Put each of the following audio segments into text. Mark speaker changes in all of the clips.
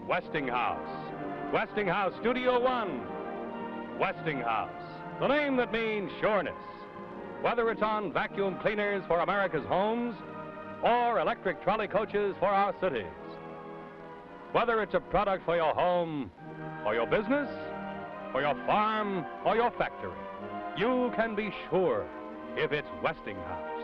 Speaker 1: Westinghouse. Westinghouse Studio One. Westinghouse, the name that means sureness. Whether it's on vacuum cleaners for America's homes or electric trolley coaches for our cities. Whether it's a product for your home or your business or your farm or your factory, you can be sure if it's Westinghouse.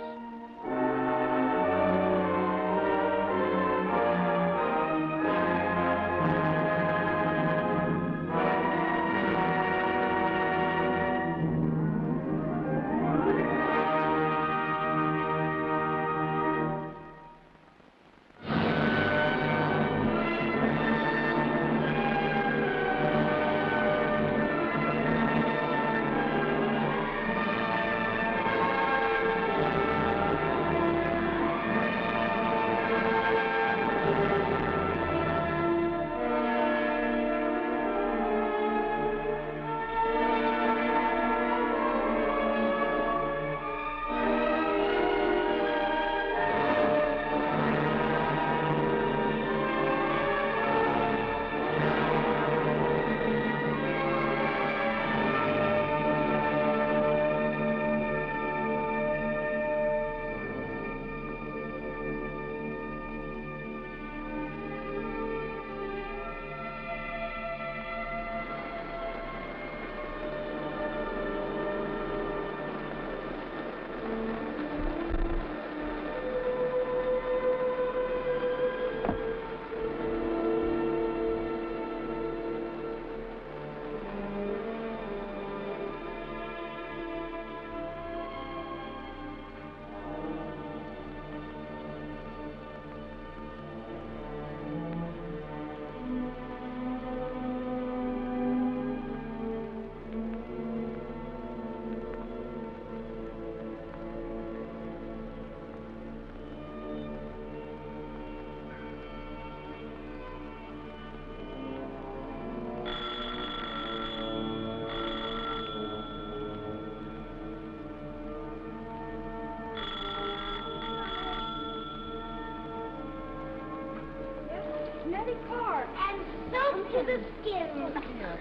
Speaker 2: And soaked to the skin.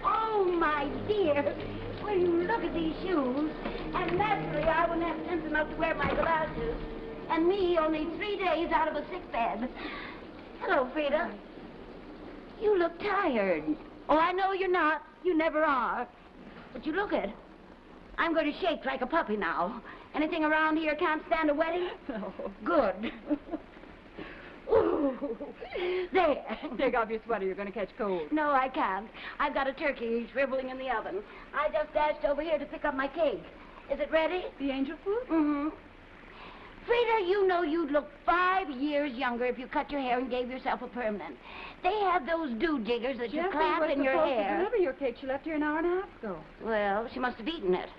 Speaker 2: Oh, my dear. When you look at these shoes, and naturally I wouldn't have sense enough to wear my glasses, and me only 3 days out of a sick bed. Hello, Frida. You look tired. Oh, I know you're not. You never are. But you look it. I'm going to shake like a puppy now. Anything around here can't stand a wetting?
Speaker 3: No.
Speaker 2: Good. Ooh. There.
Speaker 3: Take off your sweater. You're going to catch cold.
Speaker 2: No, I can't. I've got a turkey shriveling in the oven. I just dashed over here to pick up my cake. Is it ready?
Speaker 3: The angel food?
Speaker 2: Mm-hmm. Frida, you know you'd look 5 years younger if you cut your hair and gave yourself a permanent. They have those do-jiggers that you clamp in your hair.
Speaker 3: To deliver your cake. She left here an hour and a half ago.
Speaker 2: Well, she must have eaten it.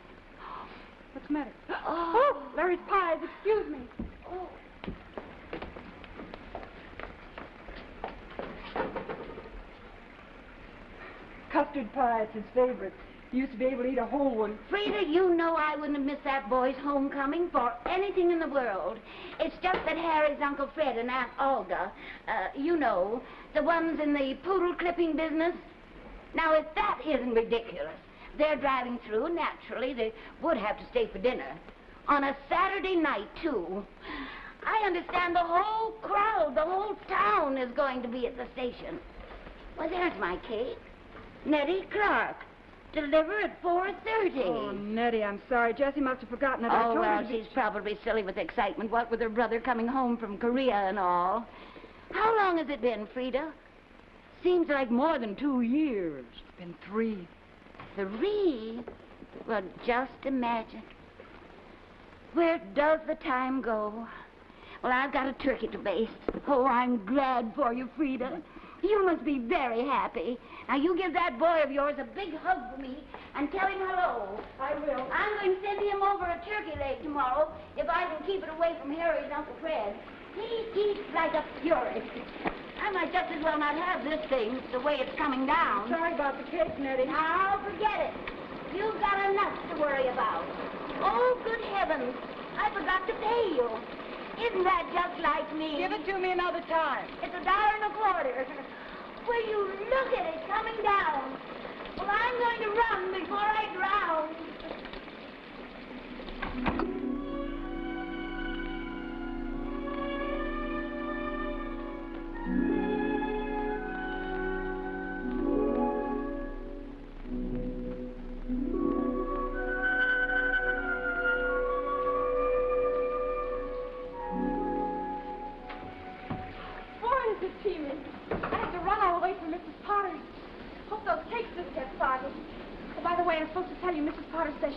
Speaker 3: What's the matter?
Speaker 2: Oh,
Speaker 3: Larry's pies. Excuse me.
Speaker 2: Oh.
Speaker 3: Custard pie, it's his favorite. He used to be able to eat a whole one.
Speaker 2: Frida, you know I wouldn't have missed that boy's homecoming for anything in the world. It's just that Harry's Uncle Fred and Aunt Olga, you know, the ones in the poodle clipping business. Now, if that isn't ridiculous, they're driving through. Naturally, they would have to stay for dinner. On a Saturday night, too. I understand the whole crowd, the whole town is going to be at the station. Well, there's my cake. Nettie Clark. Deliver at 4:30.
Speaker 3: Oh, Nettie, I'm sorry. Jessie must have forgotten that I told her to be...
Speaker 2: she's probably silly with excitement, what with her brother coming home from Korea and all. How long has it been, Frida? Seems like more than 2 years.
Speaker 3: It's been 3.
Speaker 2: 3? Well, just imagine. Where does the time go? Well, I've got a turkey to baste. Oh, I'm glad for you, Frida. You must be very happy. Now, you give that boy of yours a big hug for me and tell him hello.
Speaker 3: I will.
Speaker 2: I'm going to send him over a turkey leg tomorrow if I can keep it away from Harry's Uncle Fred. He eats like a fury. I might just as well not have this thing the way it's coming down.
Speaker 3: Sorry about the cake, Nettie.
Speaker 2: Now, forget it. You've got enough to worry about. Oh, good heavens. I forgot to pay you. Isn't that just like me?
Speaker 3: Give it to me another time.
Speaker 2: It's $1.25. Will you look at it coming down? Well, I'm going to run before I drown.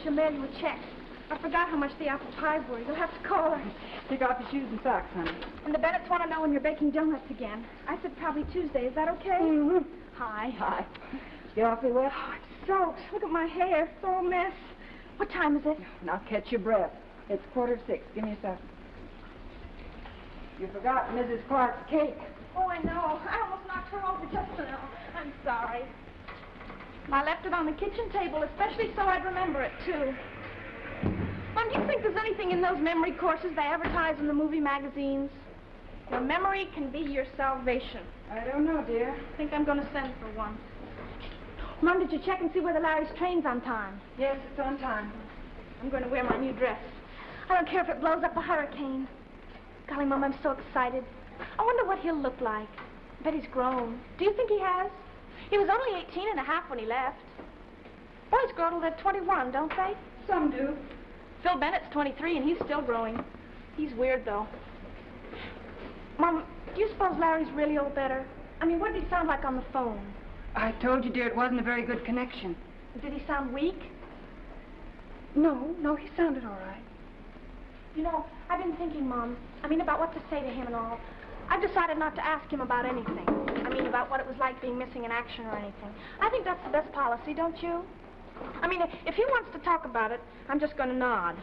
Speaker 4: She'll mail you a check. I forgot how much the apple pies were. You'll have to call her.
Speaker 3: Take off your shoes and socks, honey.
Speaker 4: And the Bennetts want to know when you're baking donuts again. I said probably Tuesday. Is that okay?
Speaker 3: Mm-hmm.
Speaker 4: Hi.
Speaker 3: Hi. You awfully wet?
Speaker 4: Oh, it's soaked. Look at my hair. It's all a mess. What time is it?
Speaker 3: Now catch your breath. It's 5:45. Give me a second. You forgot Mrs. Clark's cake.
Speaker 4: Oh, I know. I almost knocked her over just now. I'm sorry. I left it on the kitchen table, especially so I'd remember it, too. Mom, do you think there's anything in those memory courses they advertise in the movie magazines? Your memory can be your salvation.
Speaker 3: I don't know, dear.
Speaker 4: I think I'm going to send for one. Mom, did you check and see whether Larry's train's on time?
Speaker 3: Yes, it's on time.
Speaker 4: I'm going to wear my new dress. I don't care if it blows up a hurricane. Golly, Mom, I'm so excited. I wonder what he'll look like. I bet he's grown. Do you think he has? He was only 18 and a half when he left. Boys grow till they're 21, don't they?
Speaker 3: Some do.
Speaker 4: Phil Bennett's 23 and he's still growing. He's weird, though. Mom, do you suppose Larry's really all better? I mean, what did he sound like on the phone?
Speaker 3: I told you, dear, it wasn't a very good connection.
Speaker 4: Did he sound weak?
Speaker 3: No, he sounded all right.
Speaker 4: You know, I've been thinking, Mom, about what to say to him and all. I've decided not to ask him about anything. About what it was like being missing in action or anything. I think that's the best policy, don't you? If he wants to talk about it, I'm just going to nod.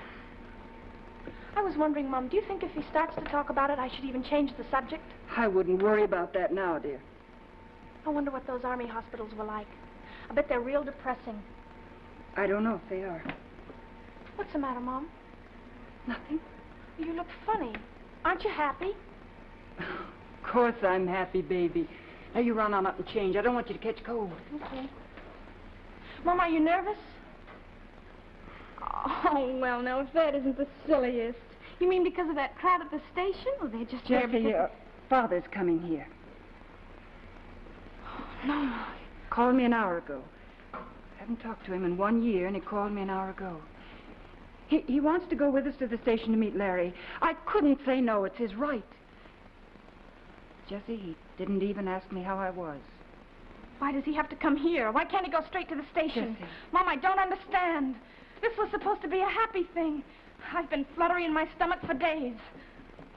Speaker 4: I was wondering, Mom, do you think if he starts to talk about it, I should even change the subject?
Speaker 3: I wouldn't worry about that now, dear.
Speaker 4: I wonder what those army hospitals were like. I bet they're real depressing.
Speaker 3: I don't know if they are.
Speaker 4: What's the matter, Mom?
Speaker 3: Nothing.
Speaker 4: You look funny. Aren't you happy?
Speaker 3: Of course I'm happy, baby. Now you run on up and change. I don't want you to catch cold.
Speaker 4: Okay. Mom, are you nervous? Oh, well, no, if that isn't the silliest. You mean because of that crowd at the station? Or they're just there
Speaker 3: Jeffy,
Speaker 4: because...
Speaker 3: Father's coming here.
Speaker 4: Oh, no.
Speaker 3: Called me an hour ago. I haven't talked to him in 1 year, and he called me an hour ago. He wants to go with us to the station to meet Larry. I couldn't say no. It's his right. Jessie, he didn't even ask me how I was.
Speaker 4: Why does he have to come here? Why can't he go straight to the station?
Speaker 3: Jessie.
Speaker 4: Mom, I don't understand. This was supposed to be a happy thing. I've been fluttering in my stomach for days.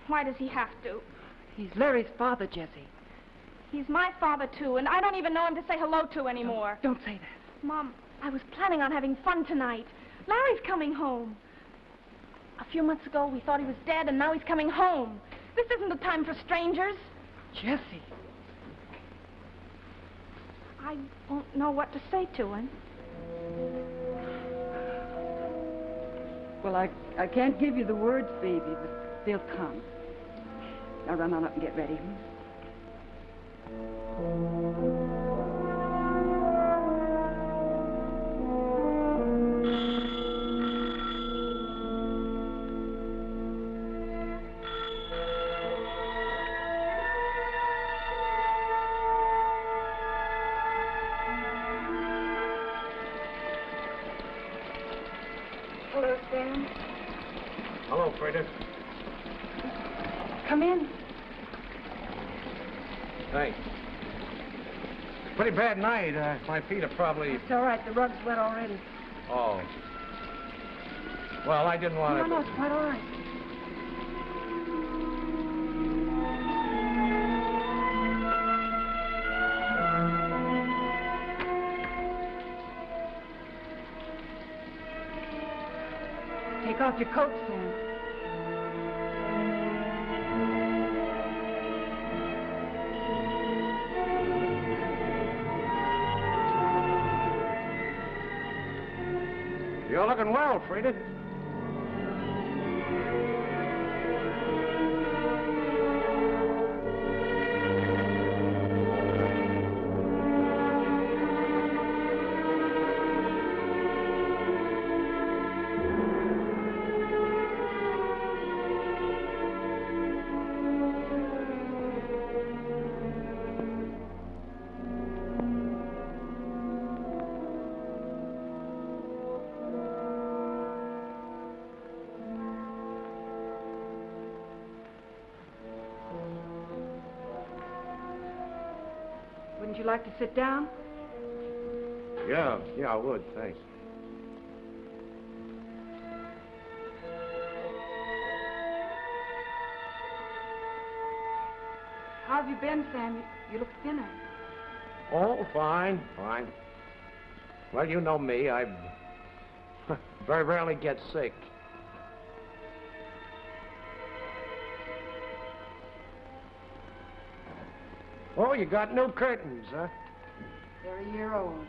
Speaker 4: Why does he have to?
Speaker 3: He's Larry's father, Jessie.
Speaker 4: He's my father, too, and I don't even know him to say hello to anymore.
Speaker 3: Don't say that.
Speaker 4: Mom, I was planning on having fun tonight. Larry's coming home. A few months ago, we thought he was dead, and now he's coming home. This isn't the time for strangers.
Speaker 3: Jessie.
Speaker 4: I won't know what to say to him.
Speaker 3: Well, I can't give you the words, baby, but they'll come. Now run on up and get ready.
Speaker 4: Hello, Sam.
Speaker 1: Hello, Furness.
Speaker 3: Come in.
Speaker 1: Thanks. Pretty bad night. My feet are probably...
Speaker 3: It's all right. The rug's wet already.
Speaker 1: Oh. Well, I didn't want to...
Speaker 3: No, it's quite all right. Take off your coat, Sam.
Speaker 1: You're looking well, Frida.
Speaker 3: you like to sit down?
Speaker 5: Yeah, I would, thanks.
Speaker 3: How have you been, Sam? You look thinner.
Speaker 5: Oh, fine. Well, you know me, I very rarely get sick. Oh, you got new curtains, huh?
Speaker 3: They're a year old.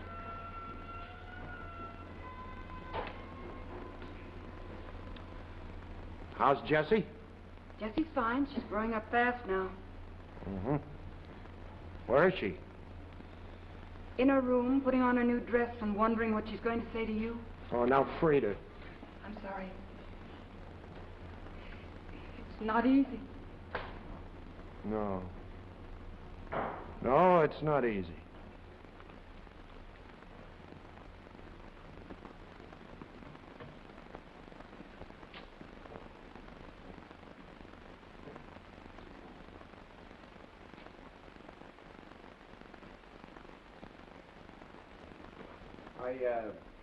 Speaker 5: How's Jessie?
Speaker 3: Jessie's fine. She's growing up fast now.
Speaker 5: Mm-hmm. Where is she?
Speaker 3: In her room, putting on her new dress and wondering what she's going to say to you.
Speaker 5: Oh, now Frida.
Speaker 3: I'm sorry. It's not easy.
Speaker 5: No. No, it's not easy.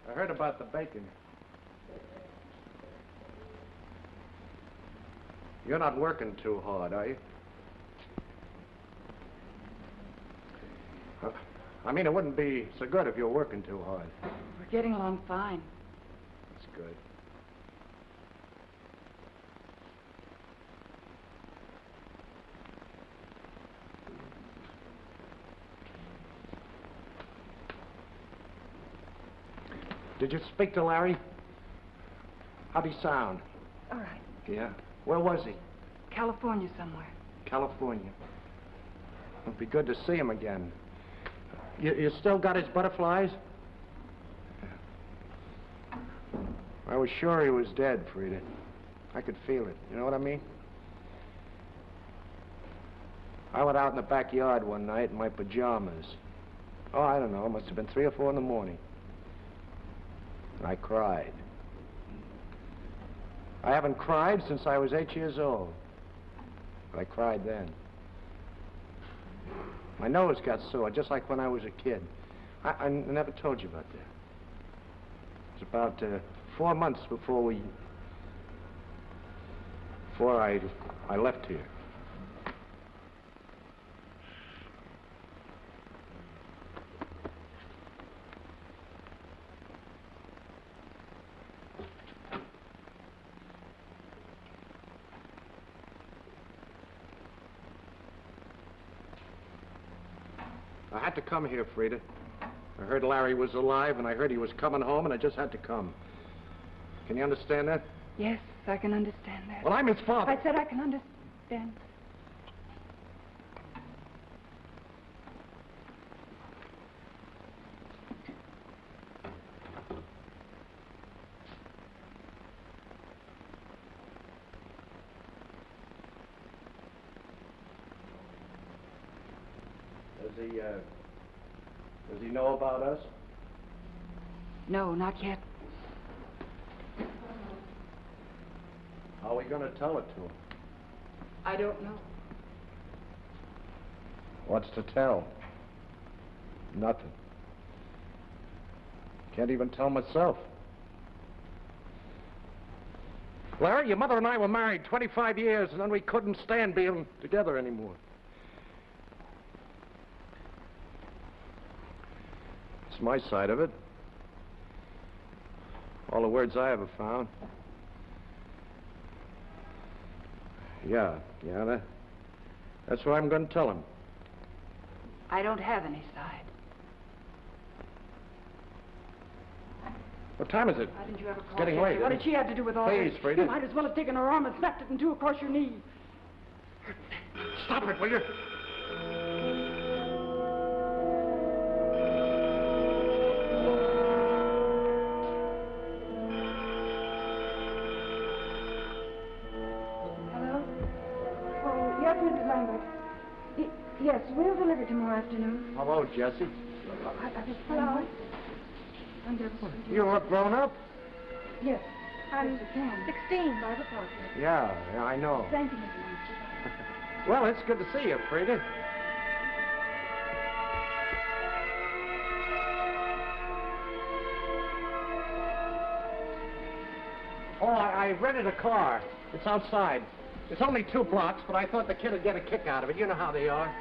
Speaker 5: I heard about the bacon. You're not working too hard, are you? I mean, it wouldn't be so good if you were working too hard.
Speaker 3: We're getting along fine.
Speaker 5: That's good. Did you speak to Larry? How'd he sound?
Speaker 3: All right.
Speaker 5: Yeah? Where was he?
Speaker 3: California somewhere.
Speaker 5: California. It'd be good to see him again. You still got his butterflies? I was sure he was dead, Frida. I could feel it. You know what I mean? I went out in the backyard one night in my pajamas. Oh, I don't know. It must have been 3 or 4 in the morning. And I cried. I haven't cried since I was 8 years old. But I cried then. My nose got sore, just like when I was a kid. I never told you about that. It was about 4 months before I left here. I had to come here, Frida. I heard Larry was alive, and I heard he was coming home, and I just had to come. Can you understand that?
Speaker 3: Yes, I can understand that.
Speaker 5: Well, I'm his father.
Speaker 3: I said I can understand.
Speaker 5: Does he know about us?
Speaker 3: No, not yet.
Speaker 5: How are we going to tell it to him?
Speaker 3: I don't know.
Speaker 5: What's to tell? Nothing. Can't even tell myself. Larry, your mother and I were married 25 years, and then we couldn't stand being together anymore. It's my side of it. All the words I ever found. Yeah, that's what I'm going to tell him.
Speaker 3: I don't have any side.
Speaker 5: What time is it?
Speaker 3: Why didn't you ever call?
Speaker 5: It's getting late.
Speaker 3: What did she have to do with all this?
Speaker 5: Please, Frida.
Speaker 3: You might as well have taken her arm and snapped it in two across your knee.
Speaker 5: Stop it, will you?
Speaker 3: Yes, we'll deliver tomorrow afternoon.
Speaker 5: Hello, Jessie.
Speaker 3: Hello.
Speaker 5: You're grown up?
Speaker 3: Yes.
Speaker 4: I'm 16.
Speaker 3: 5 o'clock.
Speaker 5: Yeah, I know.
Speaker 3: Thank you, Mr. Nielsen.
Speaker 5: Well, it's good to see you, Frida. I rented a car. It's outside. It's only 2 blocks, but I thought the kid would get a kick out of it. You know how they are.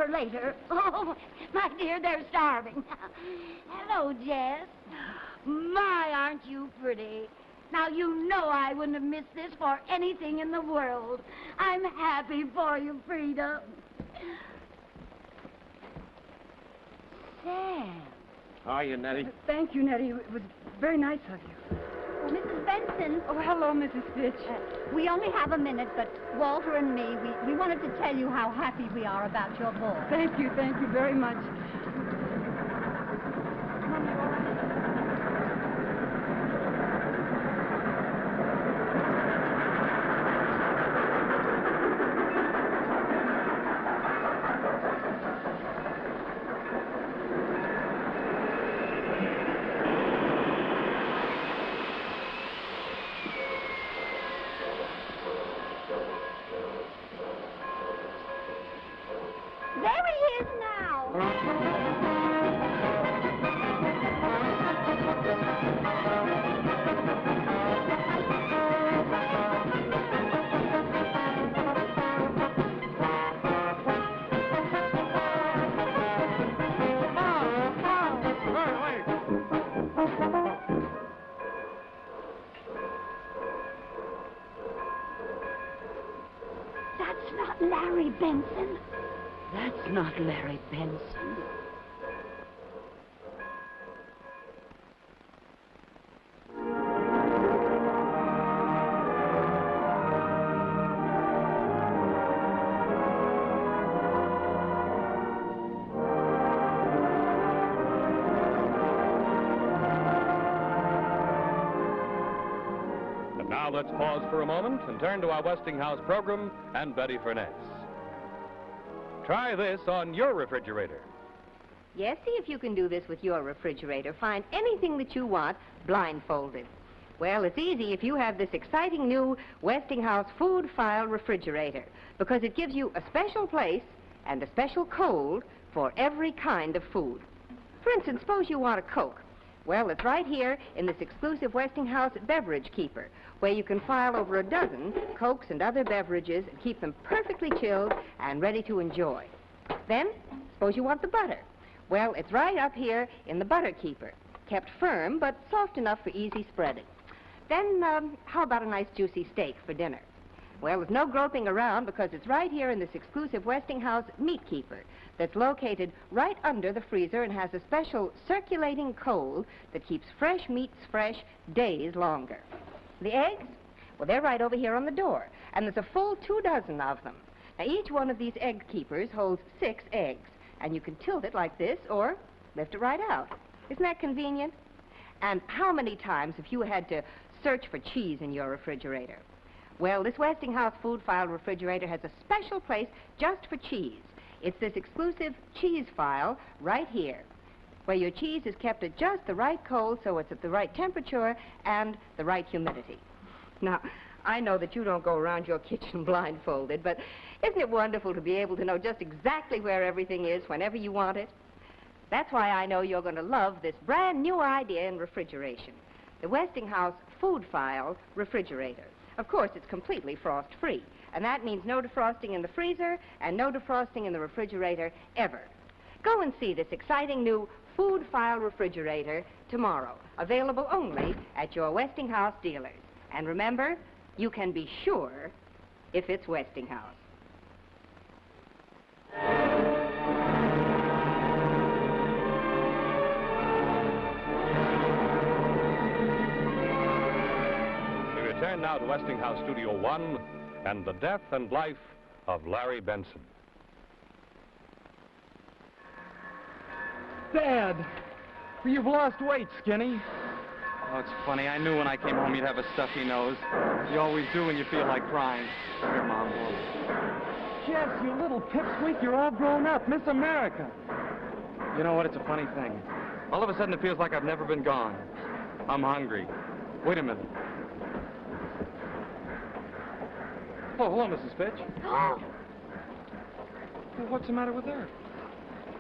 Speaker 2: Later. Oh, my dear, they're starving. Hello, Jess. My, aren't you pretty? Now, you know I wouldn't have missed this for anything in the world. I'm happy for you, Frida. Sam.
Speaker 5: How are you, Nettie?
Speaker 3: Thank you, Nettie. It was very nice of you.
Speaker 6: Oh, Mrs. Benson.
Speaker 3: Oh, hello, Mrs. Fitch.
Speaker 6: We only have a minute, but Walter and me, we wanted to tell you how happy we are about your boy.
Speaker 3: Thank you very much.
Speaker 2: Benson.
Speaker 7: That's not Larry Benson.
Speaker 1: And now let's pause for a moment and turn to our Westinghouse program and Betty Furness. Try this on your refrigerator.
Speaker 8: Yes, see if you can do this with your refrigerator. Find anything that you want blindfolded. Well, it's easy if you have this exciting new Westinghouse food file refrigerator, because it gives you a special place and a special code for every kind of food. For instance, suppose you want a Coke. Well, it's right here in this exclusive Westinghouse beverage keeper, where you can file over a dozen Cokes and other beverages and keep them perfectly chilled and ready to enjoy. Then, suppose you want the butter. Well, it's right up here in the butter keeper, kept firm but soft enough for easy spreading. Then, how about a nice juicy steak for dinner? Well, there's no groping around, because it's right here in this exclusive Westinghouse meat keeper that's located right under the freezer and has a special circulating cold that keeps fresh meats fresh days longer. The eggs? Well, they're right over here on the door, and there's a full 2 dozen of them. Now, each one of these egg keepers holds 6 eggs, and you can tilt it like this or lift it right out. Isn't that convenient? And how many times have you had to search for cheese in your refrigerator? Well, this Westinghouse food file refrigerator has a special place just for cheese. It's this exclusive cheese file right here, where your cheese is kept at just the right cold so it's at the right temperature and the right humidity. Now, I know that you don't go around your kitchen blindfolded, but isn't it wonderful to be able to know just exactly where everything is whenever you want it? That's why I know you're going to love this brand new idea in refrigeration, the Westinghouse food file refrigerator. Of course, it's completely frost-free, and that means no defrosting in the freezer and no defrosting in the refrigerator ever. Go and see this exciting new food file refrigerator tomorrow. Available only at your Westinghouse dealers. And remember, you can be sure if it's Westinghouse.
Speaker 1: We return now to Westinghouse Studio One and the death and life of Larry Benson.
Speaker 9: Dad! You've lost weight, Skinny. Oh, it's funny. I knew when I came home you'd have a stuffy nose. You always do when you feel like crying. Here, Mom. Jess, you little pipsqueak, you're all grown up. Miss America. You know what? It's a funny thing. All of a sudden, it feels like I've never been gone. I'm hungry. Wait a minute. Oh, hello, Mrs. Fitch.
Speaker 3: Oh!
Speaker 9: Well, what's the matter with her?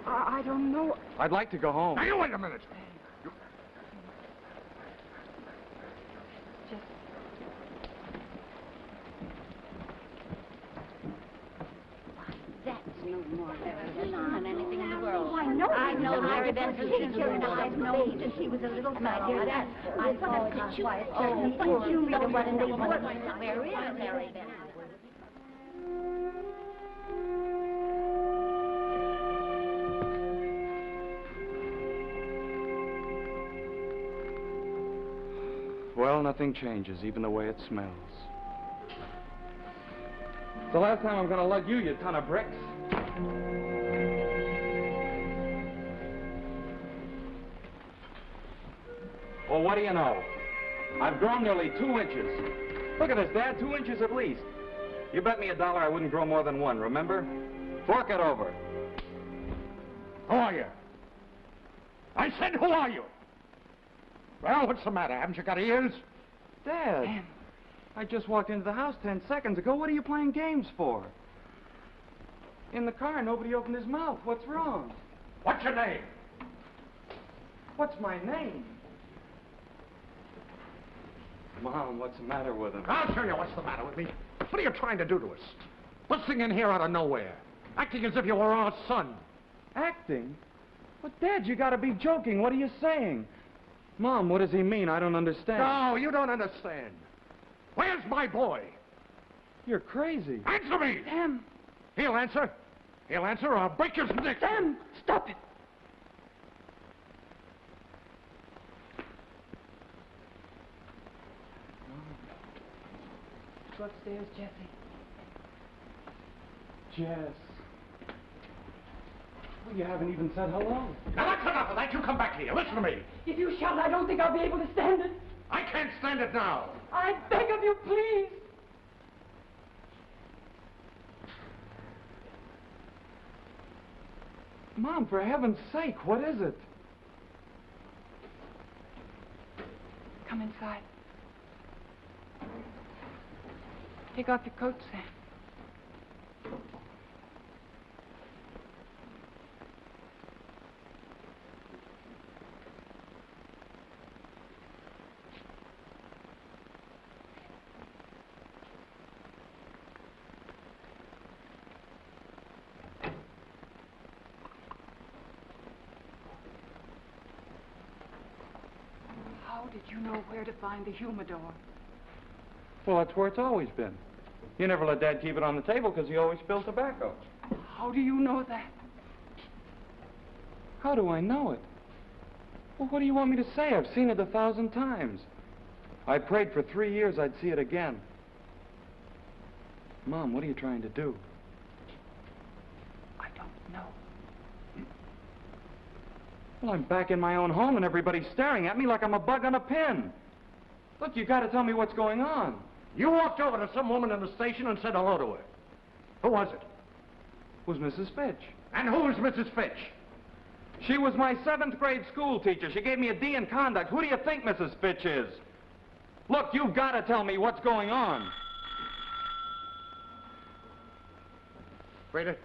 Speaker 3: I don't know.
Speaker 9: I'd like to go home.
Speaker 10: Now, you wait a minute.
Speaker 2: That's no more Larry Benson than anything in the world.
Speaker 3: I know.
Speaker 2: I've known Larry Benson since he was
Speaker 3: I've known since he was a little
Speaker 2: my dear, that's I thought that you. Oh, but you know what in the world? Where is Larry Benson?
Speaker 9: Well, nothing changes, even the way it smells. It's the last time I'm going to lug you, you ton of bricks. Well, what do you know? I've grown nearly 2 inches. Look at this, Dad, 2 inches at least. You bet me $1 I wouldn't grow more than 1, remember? Fork it over.
Speaker 10: Who are you? I said, who are you? Well, what's the matter? Haven't you got ears?
Speaker 9: Dad, I just walked into the house 10 seconds ago. What are you playing games for? In the car, nobody opened his mouth. What's wrong?
Speaker 10: What's your name?
Speaker 9: What's my name? Mom, what's the matter with him?
Speaker 10: I'll tell you what's the matter with me. What are you trying to do to us? Busting in here out of nowhere. Acting as if you were our son.
Speaker 9: Acting? But, Dad, you gotta be joking. What are you saying? Mom, what does he mean? I don't understand.
Speaker 10: No, you don't understand. Where's my boy?
Speaker 9: You're crazy.
Speaker 10: Answer me!
Speaker 3: Sam!
Speaker 10: He'll answer. He'll answer or I'll break his neck.
Speaker 3: Sam, stop it! Go upstairs, Jessie.
Speaker 9: Jess. Well, you haven't even said hello.
Speaker 10: Now that's enough of that. You come back here. Listen to me.
Speaker 3: If you shout, I don't think I'll be able to stand it.
Speaker 10: I can't stand it now.
Speaker 3: I beg of you, please.
Speaker 9: Mom, for heaven's sake, what is it?
Speaker 3: Come inside. Take off your coat, Sam. How did you know where to find the humidor?
Speaker 9: Well, that's where it's always been. You never let Dad keep it on the table because he always spilled tobacco.
Speaker 3: How do you know that?
Speaker 9: How do I know it? Well, what do you want me to say? I've seen it 1,000 times. I prayed for 3 years I'd see it again. Mom, what are you trying to do?
Speaker 3: I don't know.
Speaker 9: Well, I'm back in my own home and everybody's staring at me like I'm a bug on a pin. Look, you got to tell me what's going on.
Speaker 10: You walked over to some woman in the station and said hello to her. Who was it?
Speaker 9: It was Mrs. Fitch.
Speaker 10: And who is Mrs. Fitch?
Speaker 9: She was my 7th grade school teacher. She gave me a D in conduct. Who do you think Mrs. Fitch is? Look, you've got to tell me what's going on.
Speaker 10: Waiter.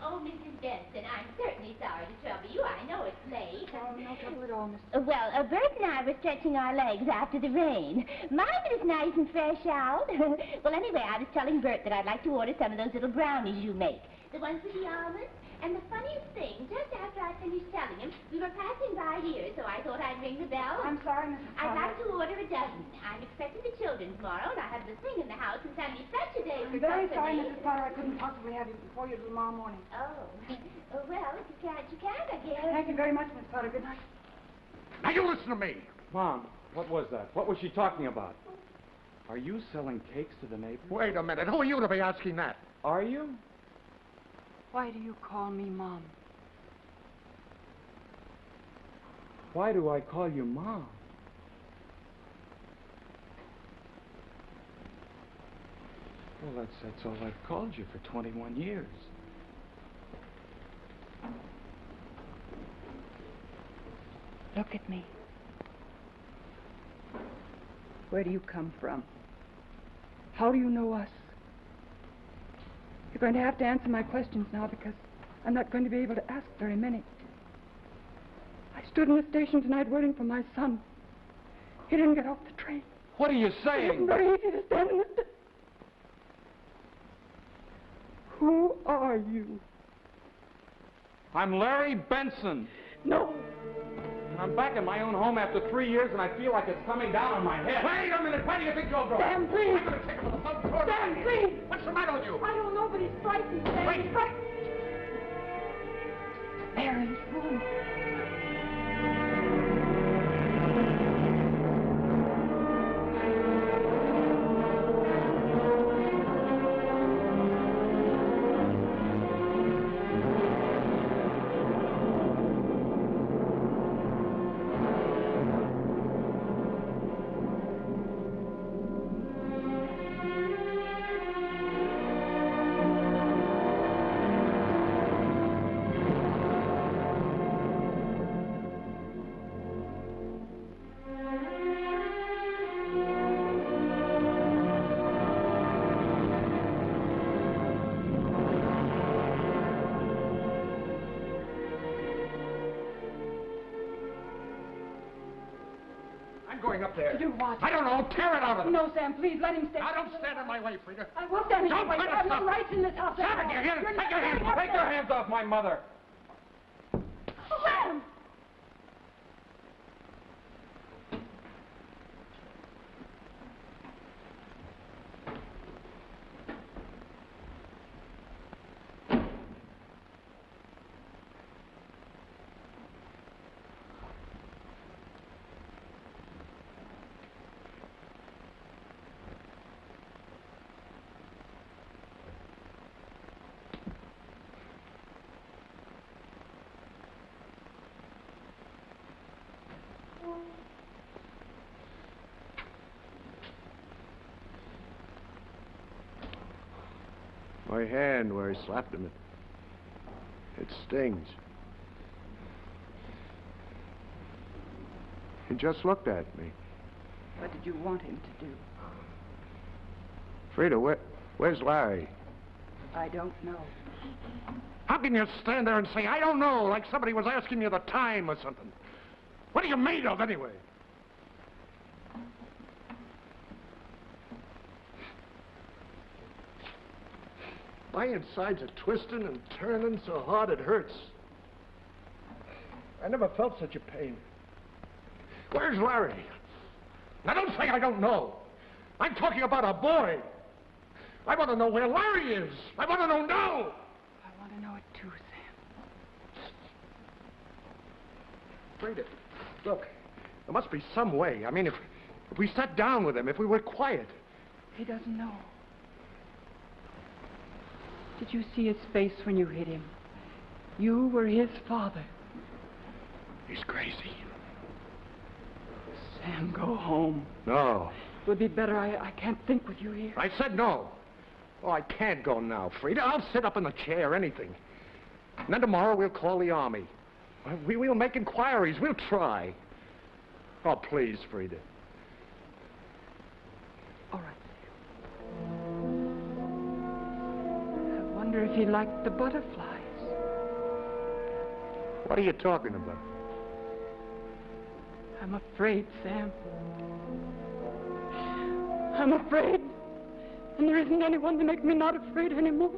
Speaker 11: Oh, Mrs. Benson, I'm certainly sorry to trouble you. I know it's late.
Speaker 3: Oh, no trouble at all, all, Miss?
Speaker 11: Well, Bert and I were stretching our legs after the rain. Mine is nice and fresh out. Well, anyway, I was telling Bert that I'd like to order some of those little brownies you make. The ones with the almonds. And the funniest thing, just after I finished telling him, we were passing by here, so I thought I'd ring the bell.
Speaker 3: I'm sorry, Mrs.
Speaker 11: I'd
Speaker 3: Potter.
Speaker 11: like to order a dozen. I'm expecting the children tomorrow, and I have the thing in the house, and Sunday's such a day for
Speaker 3: I'm very sorry,
Speaker 11: company.
Speaker 3: Mrs. Potter. I couldn't possibly have you before you tomorrow morning.
Speaker 11: Oh. Well, if you can't, you can't, I guess.
Speaker 3: Thank you very much, Miss Potter. Good night.
Speaker 10: Now, you listen to me.
Speaker 9: Mom, what was that? What was she talking about? Are you selling cakes to the neighbors?
Speaker 10: Wait a minute. Who are you to be asking that?
Speaker 9: Are you?
Speaker 3: Why do you call me Mom?
Speaker 9: Why do I call you Mom? Well, that's all I've called you for 21 years.
Speaker 3: Look at me. Where do you come from? How do you know us? You're going to have to answer my questions now because I'm not going to be able to ask very many. I stood in the station tonight waiting for my son. He didn't get off the train.
Speaker 9: What are you
Speaker 3: It
Speaker 9: saying?
Speaker 3: isn't very easy to stand in the... Who are you?
Speaker 9: I'm Larry Benson.
Speaker 3: No.
Speaker 9: And I'm back in my own home after 3 years, and I feel like it's coming down on my head.
Speaker 10: Wait a minute. Where do you think you're going?
Speaker 3: Sam, please.
Speaker 10: I'm going to take him to the front door.
Speaker 3: Sam, please.
Speaker 10: What's the matter with you?
Speaker 3: I don't know, but he's frightened. Sam.
Speaker 10: Wait.
Speaker 3: He's frightened. There in his room.
Speaker 10: I'm going up there.
Speaker 3: To do what?
Speaker 10: I don't know. Tear it out of him.
Speaker 3: No, Sam, please, let him stay.
Speaker 10: Now, don't stand in my way, Frida.
Speaker 3: I will stand in
Speaker 10: Don't
Speaker 3: your way.
Speaker 10: put
Speaker 3: You
Speaker 10: us
Speaker 3: have no
Speaker 10: up.
Speaker 3: rights in this house.
Speaker 10: Stop it, you hear? Take your hands off.
Speaker 9: Take your hands off my mother.
Speaker 3: Sam!
Speaker 5: My hand where I slapped him. It stings. He just looked at me.
Speaker 3: What did you want him to do?
Speaker 5: Frida, where's Larry?
Speaker 3: I don't know.
Speaker 10: How can you stand there and say, I don't know, like somebody was asking you the time or something? What are you made of, anyway?
Speaker 5: My insides are twisting and turning so hard it hurts. I never felt such a pain.
Speaker 10: Where's Larry? Now, don't say I don't know. I'm talking about a boy. I want to know where Larry is. I want to know now.
Speaker 3: I want to know it too, Sam.
Speaker 5: Frida, look, there must be some way. I mean, if we sat down with him, if we were quiet.
Speaker 3: He doesn't know. Did you see his face when you hit him? You were his father.
Speaker 5: He's crazy.
Speaker 3: Sam, go home.
Speaker 5: No.
Speaker 3: It would be better. I can't think with you here.
Speaker 10: I said no.
Speaker 5: Oh, I can't go now, Frida. I'll sit up in the chair, anything. And then tomorrow we'll call the Army. We'll make inquiries. We'll try. Oh, please, Frida.
Speaker 3: All right. I wonder if he liked the butterflies.
Speaker 5: What are you talking about?
Speaker 3: I'm afraid, Sam. I'm afraid. And there isn't anyone to make me not afraid anymore.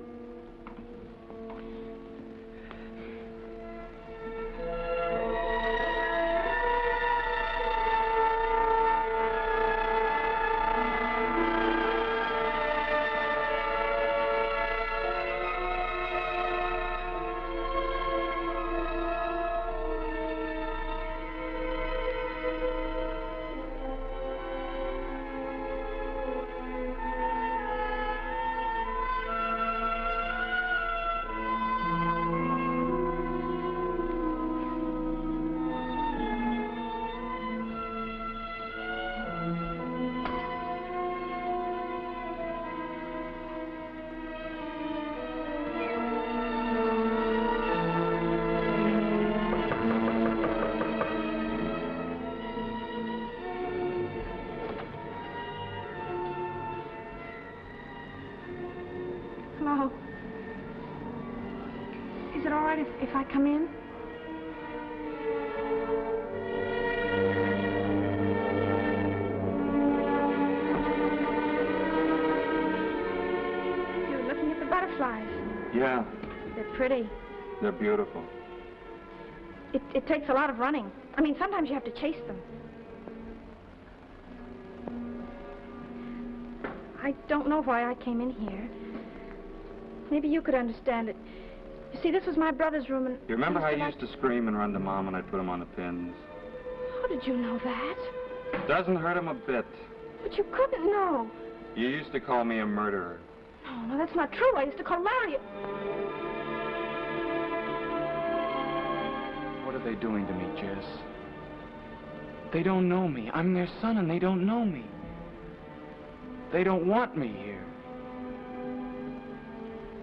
Speaker 4: Hello. Is it all right if I come in? You're looking at the butterflies.
Speaker 9: Yeah,
Speaker 4: They're pretty.
Speaker 9: they're beautiful.
Speaker 4: It takes a lot of running. I mean, sometimes you have to chase them. I don't know why I came in here. Maybe you could understand it. You see, this was my brother's room, and...
Speaker 9: You remember how you used to scream and run to Mom when I put him on the pins?
Speaker 4: How did you know that?
Speaker 9: Doesn't hurt him a bit.
Speaker 4: But you couldn't know.
Speaker 9: You used to call me a murderer.
Speaker 4: No, that's not true. I used to call Larry...
Speaker 9: What are they doing to me, Jess? They don't know me. I'm their son, and they don't know me. They don't want me here.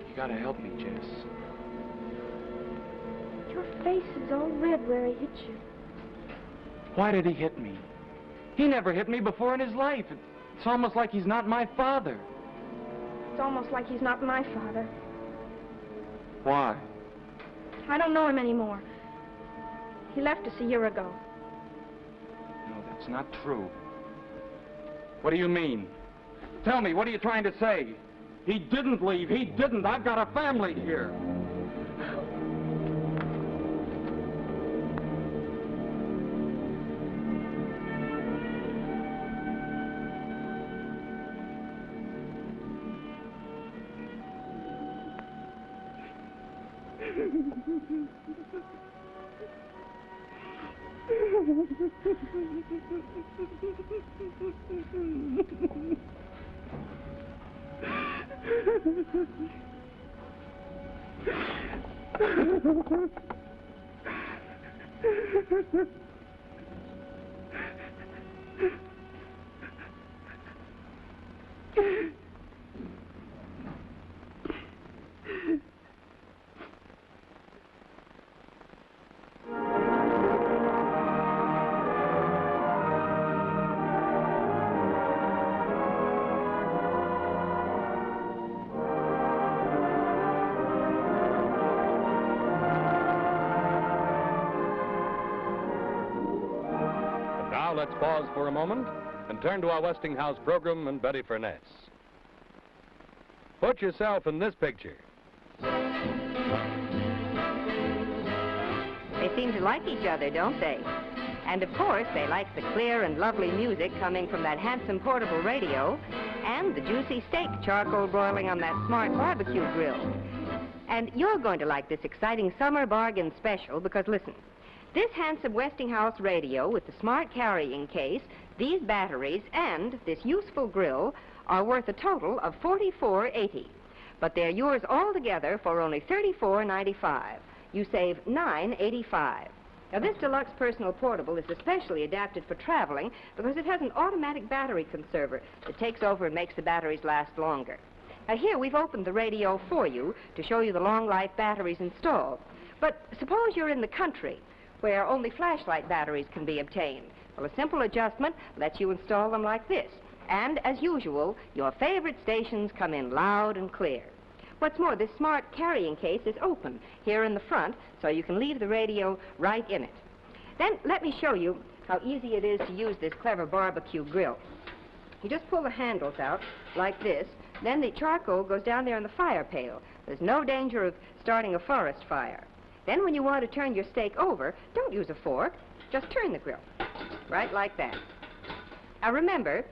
Speaker 9: You gotta help me, Jess.
Speaker 4: Your face is all red where he hit you.
Speaker 9: Why did he hit me? He never hit me before in his life. It's almost like he's not my father.
Speaker 4: It's almost like he's not my father.
Speaker 9: Why?
Speaker 4: I don't know him anymore. He left us a year ago.
Speaker 9: No, that's not true. What do you mean? Tell me, what are you trying to say? He didn't leave. He didn't. I've got a family here.
Speaker 1: Let's pause for a moment and turn to our Westinghouse program and Betty Furness. Put yourself in this picture.
Speaker 8: They seem to like each other, don't they? And of course, they like the clear and lovely music coming from that handsome portable radio and the juicy steak charcoal broiling on that smart barbecue grill. And you're going to like this exciting summer bargain special because, listen, this handsome Westinghouse radio with the smart carrying case, these batteries, and this useful grill are worth a total of $44.80. But they're yours altogether for only $34.95. You save $9.85. Now, this deluxe personal portable is especially adapted for traveling because it has an automatic battery conserver that takes over and makes the batteries last longer. Now, here we've opened the radio for you to show you the long-life batteries installed. But suppose you're in the country, where only flashlight batteries can be obtained. Well, a simple adjustment lets you install them like this. And, as usual, your favorite stations come in loud and clear. What's more, this smart carrying case is open here in the front, so you can leave the radio right in it. Then let me show you how easy it is to use this clever barbecue grill. You just pull the handles out like this, then the charcoal goes down there in the fire pail. There's no danger of starting a forest fire. Then when you want to turn your steak over, don't use a fork, just turn the grill, right like that. Now remember,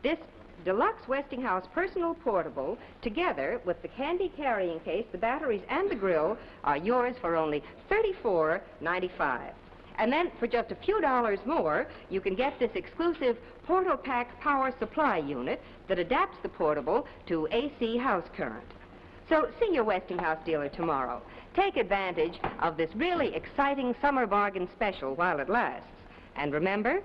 Speaker 8: this deluxe Westinghouse personal portable, together with the candy carrying case, the batteries, and the grill, are yours for only $34.95. And then, for just a few dollars more, you can get this exclusive Portal Pack power supply unit that adapts the portable to AC house current. So see your Westinghouse dealer tomorrow. Take advantage of this really exciting summer bargain special while it lasts. And remember...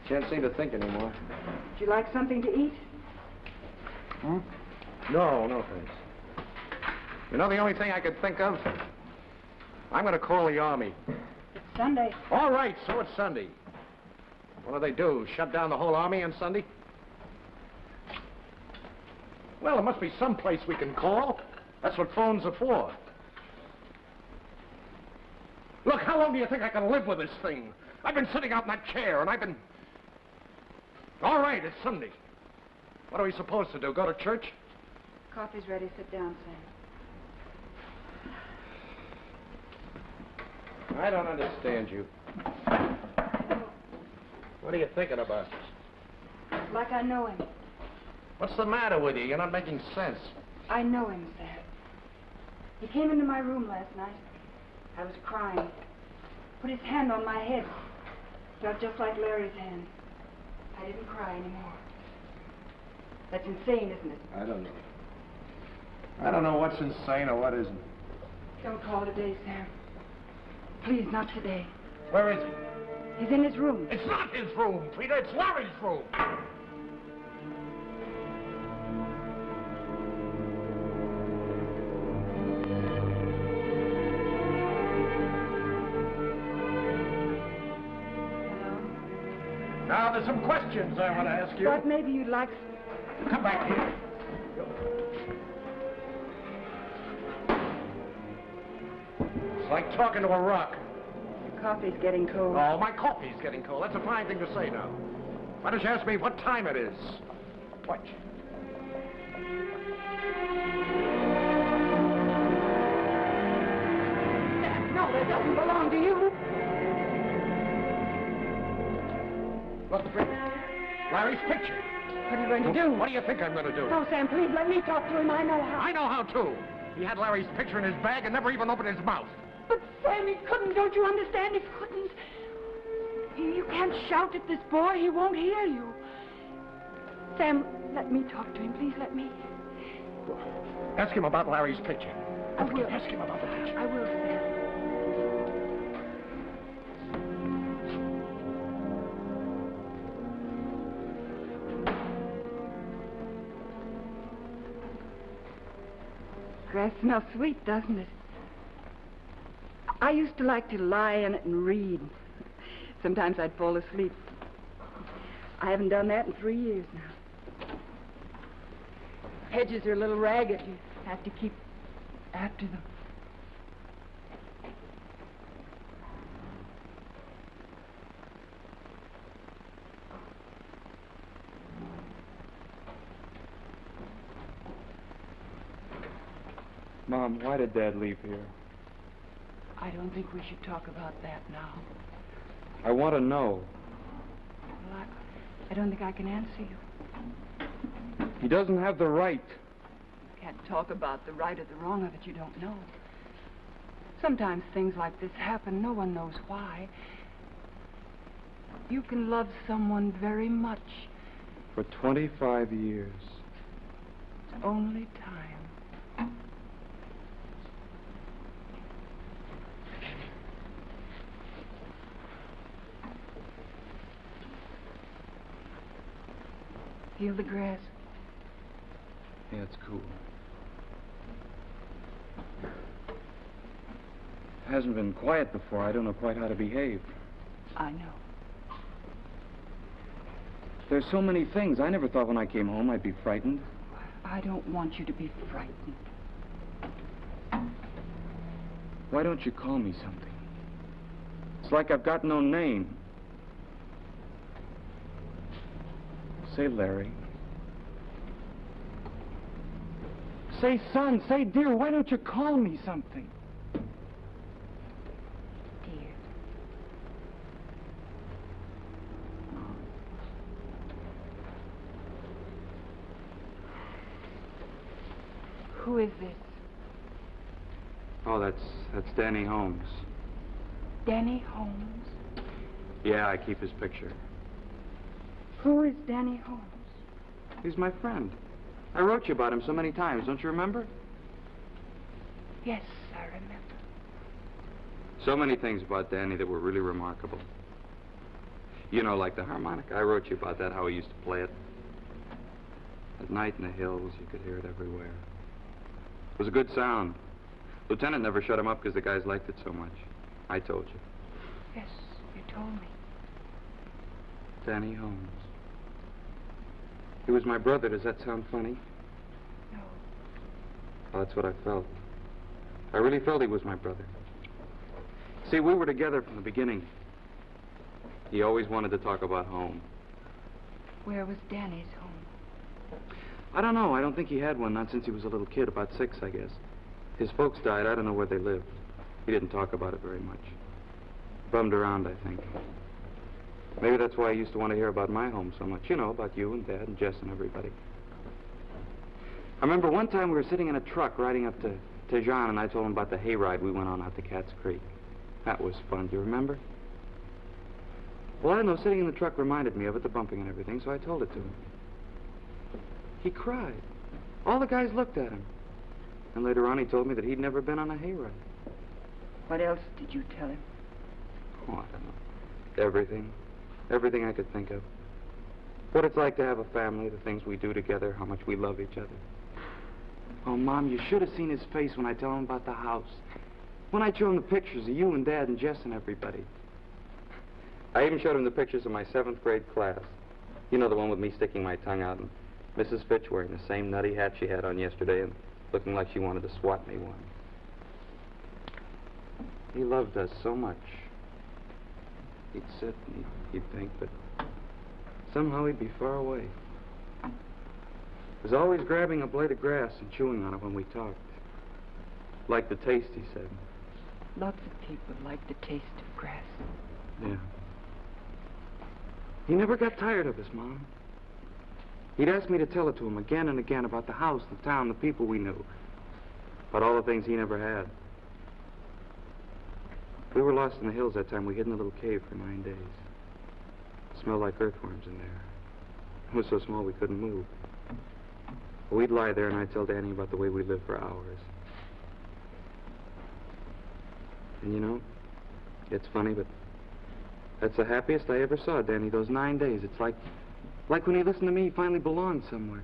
Speaker 5: Can't seem to think anymore.
Speaker 3: Would you like something to eat?
Speaker 5: Hmm? No, thanks. You know the only thing I could think of? I'm going to call the Army.
Speaker 3: It's Sunday.
Speaker 5: All right, so it's Sunday. What do they do, shut down the whole Army on Sunday? Well, there must be some place we can call. That's what phones are for. Look, how long do you think I can live with this thing? I've been sitting out in that chair, and I've been... All right, it's Sunday. What are we supposed to do, go to church?
Speaker 3: Coffee's ready. Sit down, Sam.
Speaker 5: I don't understand you. What are you thinking about?
Speaker 3: Like I know him.
Speaker 5: What's the matter with you? You're not making sense.
Speaker 3: I know him, Sam. He came into my room last night. I was crying. Put his hand on my head. Felt just like Larry's hand. I didn't cry anymore. That's insane, isn't it?
Speaker 5: I don't know. I don't know what's insane or what isn't.
Speaker 3: Don't call today, Sam. Please, not today.
Speaker 5: Where is he?
Speaker 3: He's in his room.
Speaker 10: It's not his room, Peter. It's Larry's room. Now, there's some questions I want to ask you.
Speaker 3: But maybe you'd like...
Speaker 10: Come back here. It's like talking to a rock.
Speaker 3: Your coffee's getting cold.
Speaker 10: Oh, my coffee's getting cold. That's a fine thing to say now. Why don't you ask me what time it is? What?
Speaker 3: No, that doesn't belong to you.
Speaker 10: Look, Peter. Larry's picture.
Speaker 3: What are you going to do?
Speaker 10: What do you think I'm going to do?
Speaker 3: No, Sam, please let me talk to him. I know how.
Speaker 10: I know how, too. He had Larry's picture in his bag and never even opened his mouth.
Speaker 3: But, Sam, he couldn't. Don't you understand? He couldn't. You can't shout at this boy. He won't hear you. Sam, let me talk to him. Please let me.
Speaker 10: Ask him about Larry's picture.
Speaker 3: I will.
Speaker 10: Ask him about the picture.
Speaker 3: I will, Sam. Grass smells sweet, doesn't it? I used to like to lie in it and read. Sometimes I'd fall asleep. I haven't done that in 3 years now. Hedges are a little ragged. You have to keep after them.
Speaker 9: Mom, why did Dad leave here?
Speaker 3: I don't think we should talk about that now.
Speaker 9: I want to know.
Speaker 3: Well, I don't think I can answer you.
Speaker 9: He doesn't have the right.
Speaker 3: You can't talk about the right or the wrong of it you don't know. Sometimes things like this happen. No one knows why. You can love someone very much.
Speaker 9: For 25 years.
Speaker 3: It's only time. Feel the grass.
Speaker 9: Yeah, it's cool. It hasn't been quiet before. I don't know quite how to behave.
Speaker 3: I know.
Speaker 9: There's so many things. I never thought when I came home I'd be frightened.
Speaker 3: I don't want you to be frightened.
Speaker 9: Why don't you call me something? It's like I've got no name. Say Larry. Say son, say dear, why don't you call me something?
Speaker 3: Dear. Who is this?
Speaker 9: Oh, that's Danny Holmes.
Speaker 3: Danny Holmes?
Speaker 9: Yeah, I keep his picture.
Speaker 3: Who is Danny Holmes?
Speaker 9: He's my friend. I wrote you about him so many times, don't you remember?
Speaker 3: Yes, I remember.
Speaker 9: So many things about Danny that were really remarkable. You know, like the harmonica. I wrote you about that, how he used to play it. At night in the hills, you could hear it everywhere. It was a good sound. Lieutenant never shut him up because the guys liked it so much. I told you.
Speaker 3: Yes, you told me.
Speaker 9: Danny Holmes. He was my brother. Does that sound funny?
Speaker 3: No.
Speaker 9: Well, that's what I felt. I really felt he was my brother. See, we were together from the beginning. He always wanted to talk about home.
Speaker 3: Where was Danny's home?
Speaker 9: I don't know. I don't think he had one, not since he was a little kid, about 6, I guess. His folks died. I don't know where they lived. He didn't talk about it very much. Bummed around, I think. Maybe that's why I used to want to hear about my home so much. You know, about you and Dad and Jess and everybody. I remember one time we were sitting in a truck riding up to Jean, and I told him about the hayride we went on out to Cat's Creek. That was fun. Do you remember? Well, I don't know. Sitting in the truck reminded me of it, the bumping and everything, so I told it to him. He cried. All the guys looked at him. And later on, he told me that he'd never been on a hayride.
Speaker 3: What else did you tell him?
Speaker 9: Oh, I don't know. Everything. Everything I could think of. What it's like to have a family, the things we do together, how much we love each other. Oh, Mom, you should have seen his face when I tell him about the house. When I show him the pictures of you and Dad and Jess and everybody. I even showed him the pictures of my 7th grade class. You know, the one with me sticking my tongue out and Mrs. Fitch wearing the same nutty hat she had on yesterday and looking like she wanted to swat me one. He loved us so much. He'd sit and he'd think, but somehow he'd be far away. He was always grabbing a blade of grass and chewing on it when we talked. Like the taste, he said.
Speaker 3: Lots of people like the taste of grass.
Speaker 9: Yeah. He never got tired of us, Mom. He'd ask me to tell it to him again and again about the house, the town, the people we knew. About all the things he never had. We were lost in the hills that time. We hid in a little cave for 9 days. It smelled like earthworms in there. It was so small we couldn't move. We'd lie there and I'd tell Danny about the way we lived for hours. And you know, it's funny, but that's the happiest I ever saw Danny, those 9 days. It's like when he listened to me, he finally belonged somewhere.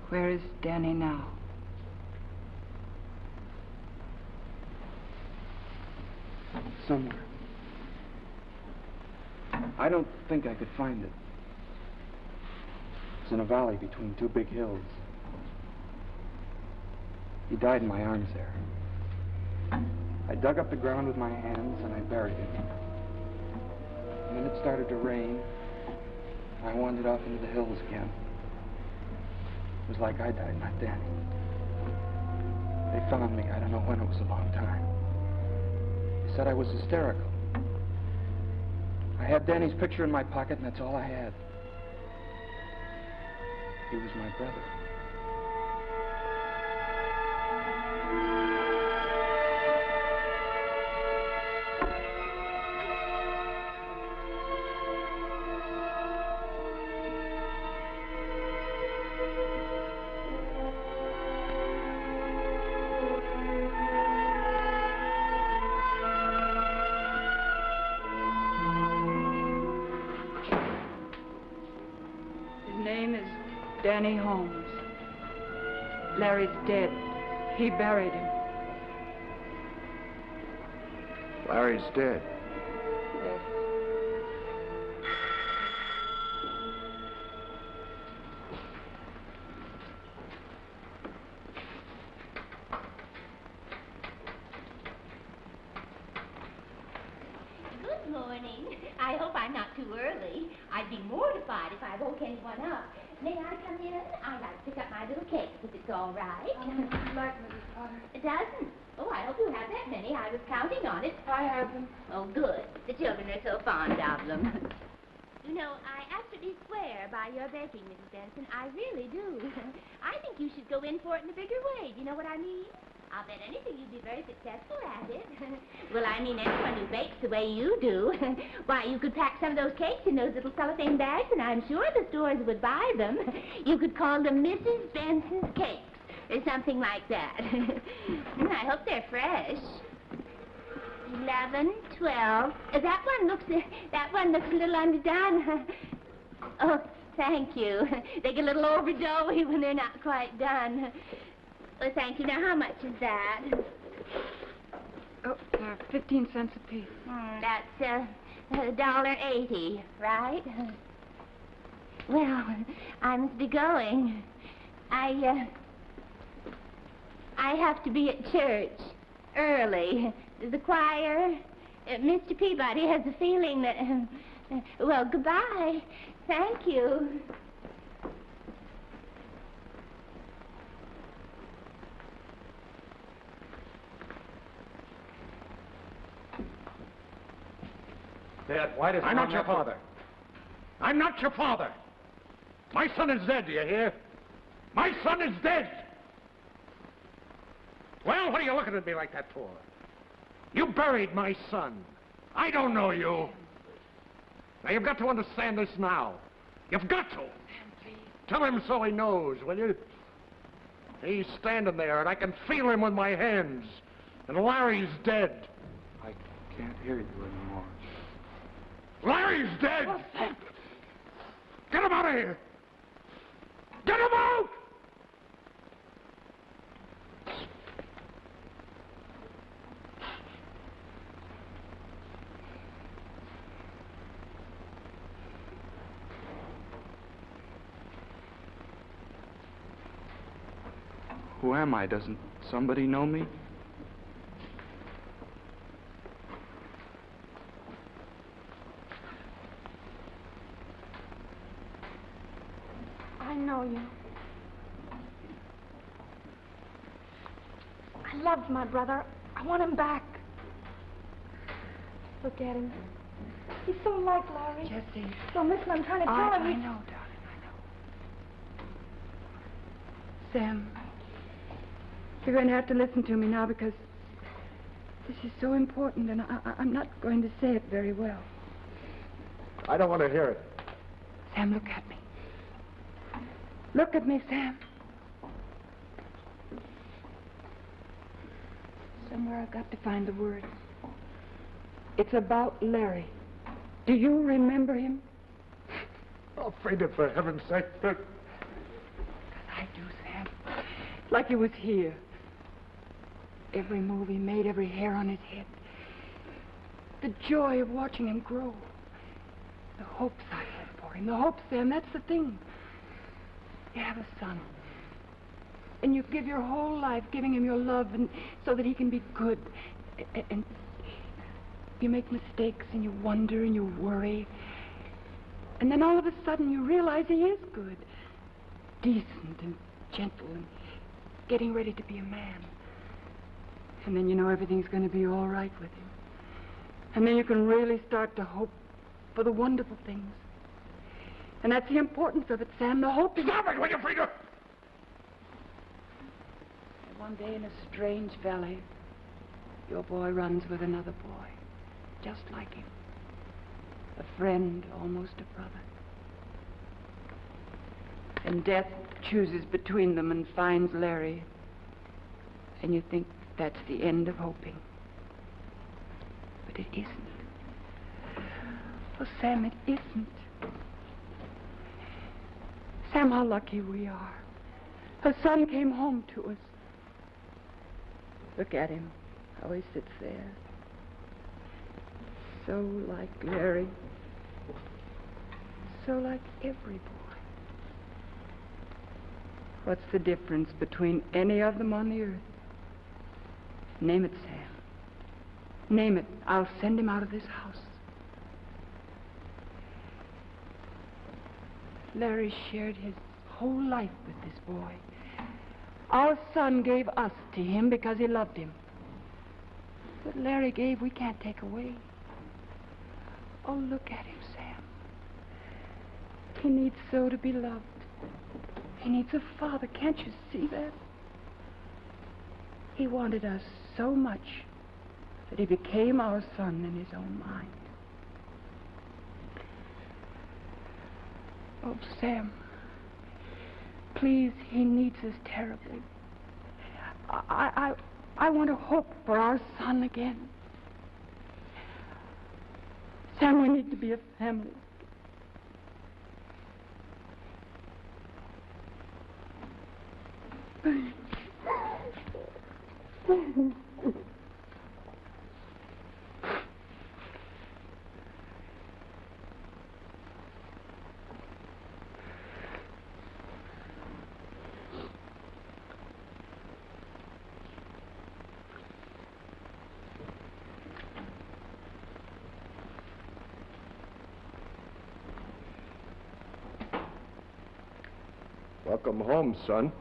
Speaker 3: Where is Danny now?
Speaker 9: Somewhere. I don't think I could find it. It's in a valley between two big hills. He died in my arms there. I dug up the ground with my hands and I buried him. And then it started to rain. I wandered off into the hills again. It was like I died, not Danny. They found me, I don't know when, it was a long time. They said I was hysterical. I had Danny's picture in my pocket and that's all I had. He was my brother.
Speaker 3: Danny Holmes. Larry's dead. He buried him.
Speaker 10: Larry's dead.
Speaker 3: Yes.
Speaker 11: Good morning. I hope I'm not too early. I'd be mortified if I woke anyone up. May I come in? I'd like to pick up my little cakes, if it's all right.
Speaker 3: I'd like Mrs. Potter.
Speaker 11: A dozen? Oh, I hope you have that many. I was counting on it.
Speaker 3: I have them.
Speaker 11: Oh, good. The children are so fond of them. You know, I absolutely swear by your baking, Mrs. Benson. I really do. I think you should go in for it in a bigger way. Do you know what I mean? I'll bet anything you'd be very successful at it. Well, I mean anyone who bakes the way you do. Why, you could pack some of those cakes in those little cellophane bags, and I'm sure the stores would buy them. You could call them Mrs. Benson's Cakes, or something like that. I hope they're fresh. 11, 12. That one looks a little underdone. Oh, thank you. They get a little over doughy when they're not quite done. Well, thank you. Now, how much is that?
Speaker 3: Oh, 15 cents apiece.
Speaker 11: That's $1.80, right? Well, I must be going. I have to be at church early. The choir, Mr. Peabody has a feeling that, well, goodbye. Thank you.
Speaker 10: Dad, why does I'm not your father. I'm not your father. My son is dead, do you hear? My son is dead. Well, what are you looking at me like that for? You buried my son. I don't know you. Now, you've got to understand this now. You've got to. Tell him so he knows, will you? He's standing there, and I can feel him with my hands. And Larry's dead.
Speaker 9: I can't hear you anymore.
Speaker 10: Larry's dead! Get him out of here! Get him out!
Speaker 9: Who am I? Doesn't somebody know me?
Speaker 4: I know you. I love my brother. I want him back. Look at him. He's so like Larry.
Speaker 3: Jessie.
Speaker 4: Well, listen, I'm trying to tell him.
Speaker 3: I know, darling, I know. Sam, you're going to have to listen to me now because this is so important, and I'm not going to say it very well.
Speaker 5: I don't want to hear it.
Speaker 3: Sam, look at me. Look at me, Sam. Somewhere I've got to find the words. It's about Larry. Do you remember him?
Speaker 5: Oh, Frida, for heaven's sake.
Speaker 3: I do, Sam. Like he was here. Every move he made, every hair on his head. The joy of watching him grow. The hopes I had for him. The hopes, Sam, that's the thing. You have a son. And you give your whole life giving him your love and so that he can be good. And you make mistakes and you wonder and you worry. And then all of a sudden you realize he is good. Decent and gentle and getting ready to be a man. And then you know everything's going to be all right with him. And then you can really start to hope for the wonderful things. And that's the importance of it, Sam. The hope is...
Speaker 10: Stop it, will you, Frida?
Speaker 3: One day in a strange valley, your boy runs with another boy, just like him. A friend, almost a brother. And death chooses between them and finds Larry. And you think that's the end of hoping. But it isn't. Oh, Sam, it isn't. Sam, how lucky we are. Her son came home to us. Look at him, how he sits there. So like Larry. So like every boy. What's the difference between any of them on the earth? Name it, Sam. Name it. I'll send him out of this house. Larry shared his whole life with this boy. Our son gave us to him because he loved him. What Larry gave, we can't take away. Oh, look at him, Sam. He needs so to be loved. He needs a father. Can't you see that? He wanted us so much that he became our son in his own mind. Oh, Sam, please, he needs us terribly. I want to hope for our son again. Sam, we need to be a family.
Speaker 5: Welcome home, son.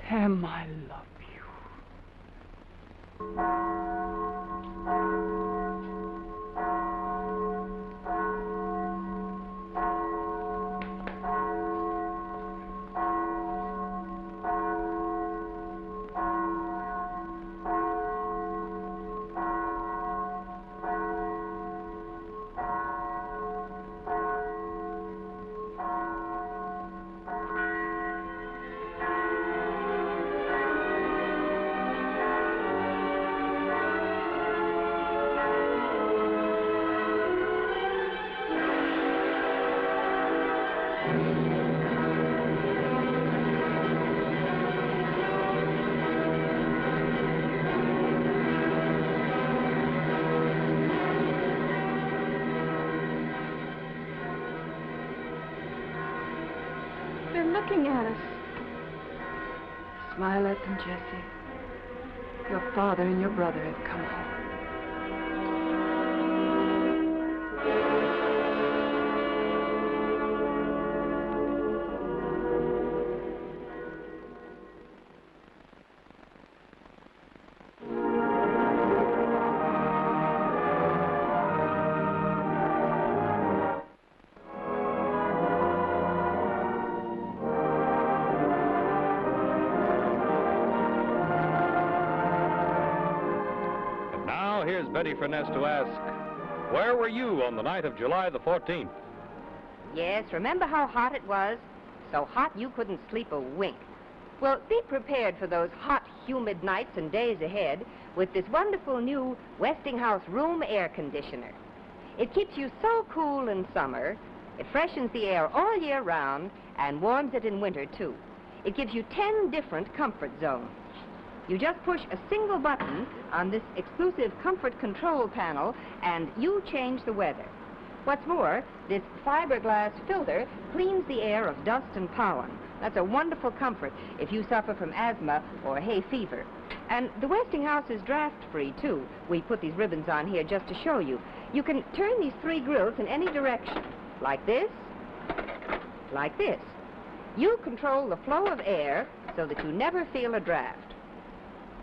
Speaker 3: Sam, I love you. looking at us. Smile at them, Jessie. Your father and your brother have come home.
Speaker 1: Here's Betty Furness to ask, where were you on the night of July the 14th?
Speaker 8: Yes, remember how hot it was? So hot you couldn't sleep a wink. Well, be prepared for those hot, humid nights and days ahead with this wonderful new Westinghouse room air conditioner. It keeps you so cool in summer, it freshens the air all year round and warms it in winter, too. It gives you 10 different comfort zones. You just push a single button on this exclusive comfort control panel and you change the weather. What's more, this fiberglass filter cleans the air of dust and pollen. That's a wonderful comfort if you suffer from asthma or hay fever. And the Westinghouse is draft-free, too. We put these ribbons on here just to show you. You can turn these 3 grills in any direction, like this, like this. You control the flow of air so that you never feel a draft.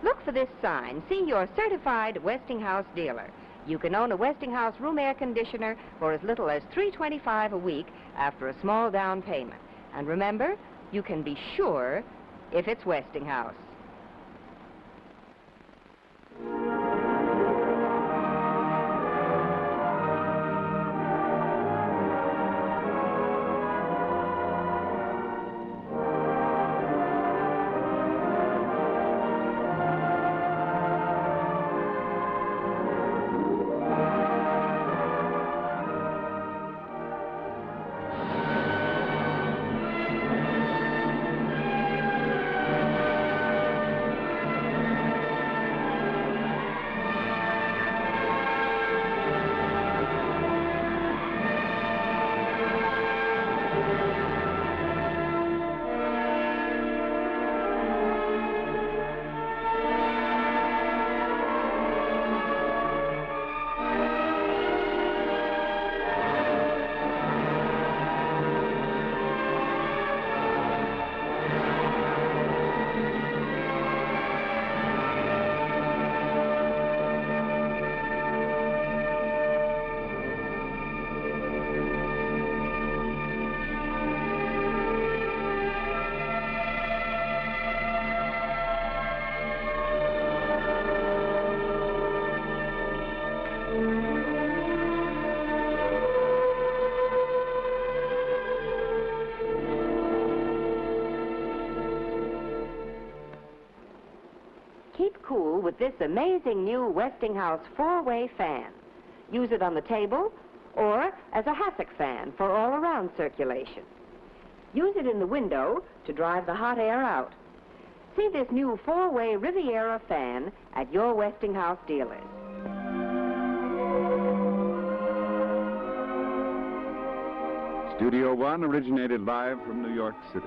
Speaker 8: Look for this sign. See your certified Westinghouse dealer. You can own a Westinghouse room air conditioner for as little as $3.25 a week after a small down payment. And remember, you can be sure if it's Westinghouse. Keep cool with this amazing new Westinghouse 4-way fan. Use it on the table or as a hassock fan for all-around circulation. Use it in the window to drive the hot air out. See this new 4-way Riviera fan at your Westinghouse dealers.
Speaker 12: Studio One originated live from New York City.